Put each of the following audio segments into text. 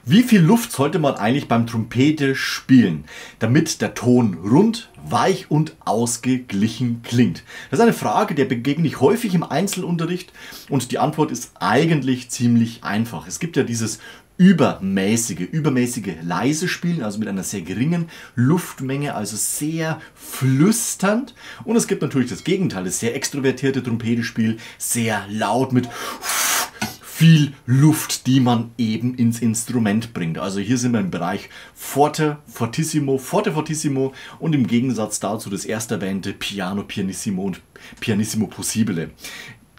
Wie viel Luft sollte man eigentlich beim Trompete spielen, damit der Ton rund, weich und ausgeglichen klingt? Das ist eine Frage, der begegne ich häufig im Einzelunterricht und die Antwort ist eigentlich ziemlich einfach. Es gibt ja dieses übermäßige leise Spielen, also mit einer sehr geringen Luftmenge, also sehr flüsternd. Und es gibt natürlich das Gegenteil, das sehr extrovertierte Trompetespiel, sehr laut mit viel Luft, die man eben ins Instrument bringt. Also hier sind wir im Bereich Forte, Fortissimo, Forte, Fortissimo und im Gegensatz dazu das erst erwähnte Piano, Pianissimo und Pianissimo Possibile.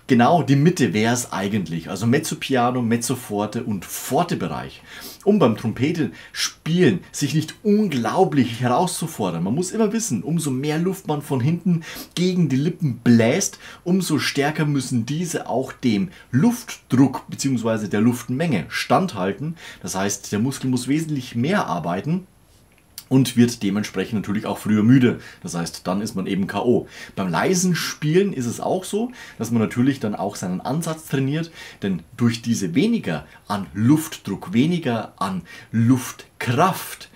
Genau die Mitte wäre es eigentlich, also Mezzo-Piano, Mezzo-Forte und Forte-Bereich. Um beim Trompete spielen sich nicht unglaublich herauszufordern. Man muss immer wissen, umso mehr Luft man von hinten gegen die Lippen bläst, umso stärker müssen diese auch dem Luftdruck bzw. der Luftmenge standhalten. Das heißt, der Muskel muss wesentlich mehr arbeiten und wird dementsprechend natürlich auch früher müde. Das heißt, dann ist man eben K.O. Beim leisen Spielen ist es auch so, dass man natürlich dann auch seinen Ansatz trainiert, denn durch diese weniger an Luftdruck, weniger an Luftkraft,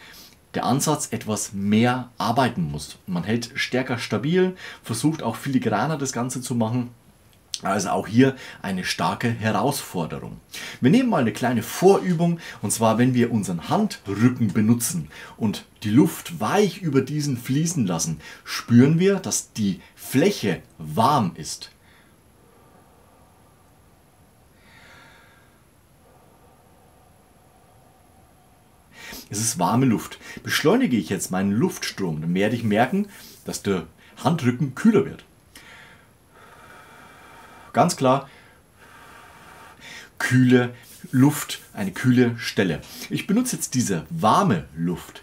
der Ansatz etwas mehr arbeiten muss. Man hält stärker stabil, versucht auch filigraner das Ganze zu machen. Also auch hier eine starke Herausforderung. Wir nehmen mal eine kleine Vorübung, und zwar wenn wir unseren Handrücken benutzen und die Luft weich über diesen fließen lassen, spüren wir, dass die Fläche warm ist. Es ist warme Luft. Beschleunige ich jetzt meinen Luftstrom, dann werde ich merken, dass der Handrücken kühler wird. Ganz klar, kühle Luft, eine kühle Stelle. Ich benutze jetzt diese warme Luft.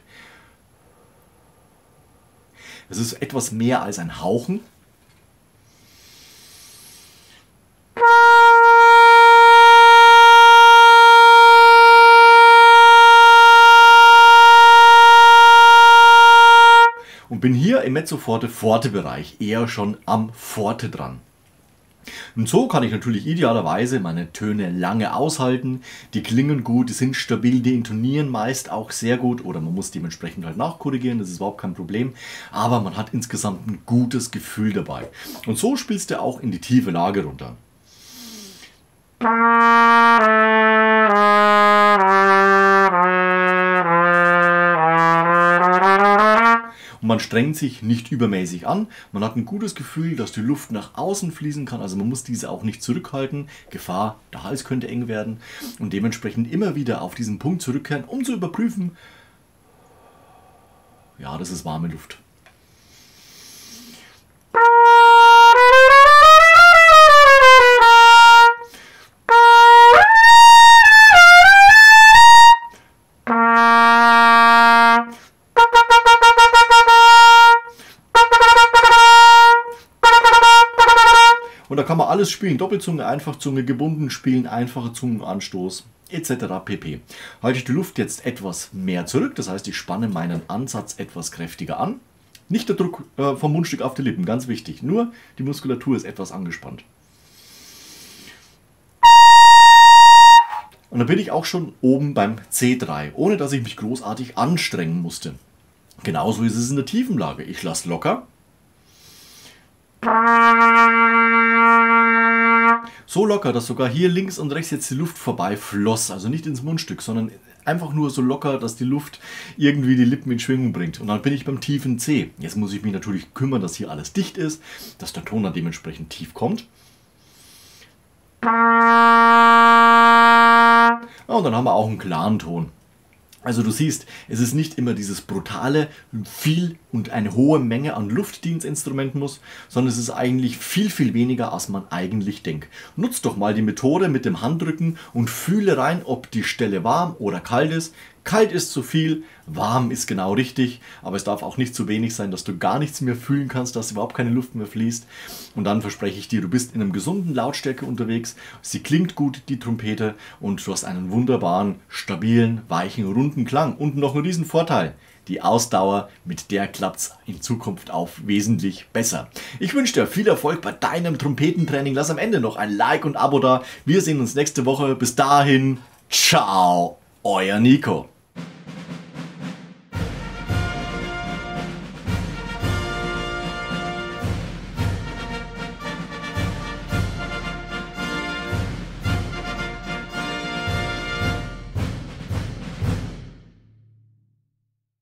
Es ist etwas mehr als ein Hauchen. Und bin hier im Mezzo-Forte-Forte-Bereich eher schon am Forte dran. Und so kann ich natürlich idealerweise meine Töne lange aushalten, die klingen gut, die sind stabil, die intonieren meist auch sehr gut oder man muss dementsprechend halt nachkorrigieren, das ist überhaupt kein Problem, aber man hat insgesamt ein gutes Gefühl dabei. Und so spielst du auch in die tiefe Lage runter. Und man strengt sich nicht übermäßig an, man hat ein gutes Gefühl, dass die Luft nach außen fließen kann, also man muss diese auch nicht zurückhalten, Gefahr, der Hals könnte eng werden und dementsprechend immer wieder auf diesen Punkt zurückkehren, um zu überprüfen, ja, das ist warme Luft. Und da kann man alles spielen, Doppelzunge, Einfachzunge, gebunden spielen, einfacher Zungenanstoß etc. pp. Halte ich die Luft jetzt etwas mehr zurück, das heißt ich spanne meinen Ansatz etwas kräftiger an. Nicht der Druck vom Mundstück auf die Lippen, ganz wichtig, nur die Muskulatur ist etwas angespannt. Und dann bin ich auch schon oben beim C3, ohne dass ich mich großartig anstrengen musste. Genauso ist es in der tiefen Lage, ich lasse locker. So locker, dass sogar hier links und rechts jetzt die Luft vorbei floss, also nicht ins Mundstück, sondern einfach nur so locker, dass die Luft irgendwie die Lippen in Schwingung bringt. Und dann bin ich beim tiefen C. Jetzt muss ich mich natürlich kümmern, dass hier alles dicht ist, dass der Ton dann dementsprechend tief kommt. Und dann haben wir auch einen klaren Ton. Also du siehst, es ist nicht immer dieses brutale, viel und eine hohe Menge an Luft, die ins Instrument muss, sondern es ist eigentlich viel, viel weniger, als man eigentlich denkt. Nutzt doch mal die Methode mit dem Handrücken und fühle rein, ob die Stelle warm oder kalt ist. Kalt ist zu viel, warm ist genau richtig, aber es darf auch nicht zu wenig sein, dass du gar nichts mehr fühlen kannst, dass überhaupt keine Luft mehr fließt. Und dann verspreche ich dir, du bist in einem gesunden Lautstärke unterwegs, sie klingt gut, die Trompete, und du hast einen wunderbaren, stabilen, weichen, runden Klang. Und noch einen riesen Vorteil, die Ausdauer, mit der klappt es in Zukunft auch wesentlich besser. Ich wünsche dir viel Erfolg bei deinem Trompetentraining. Lass am Ende noch ein Like und Abo da. Wir sehen uns nächste Woche. Bis dahin, ciao! Euer Nico.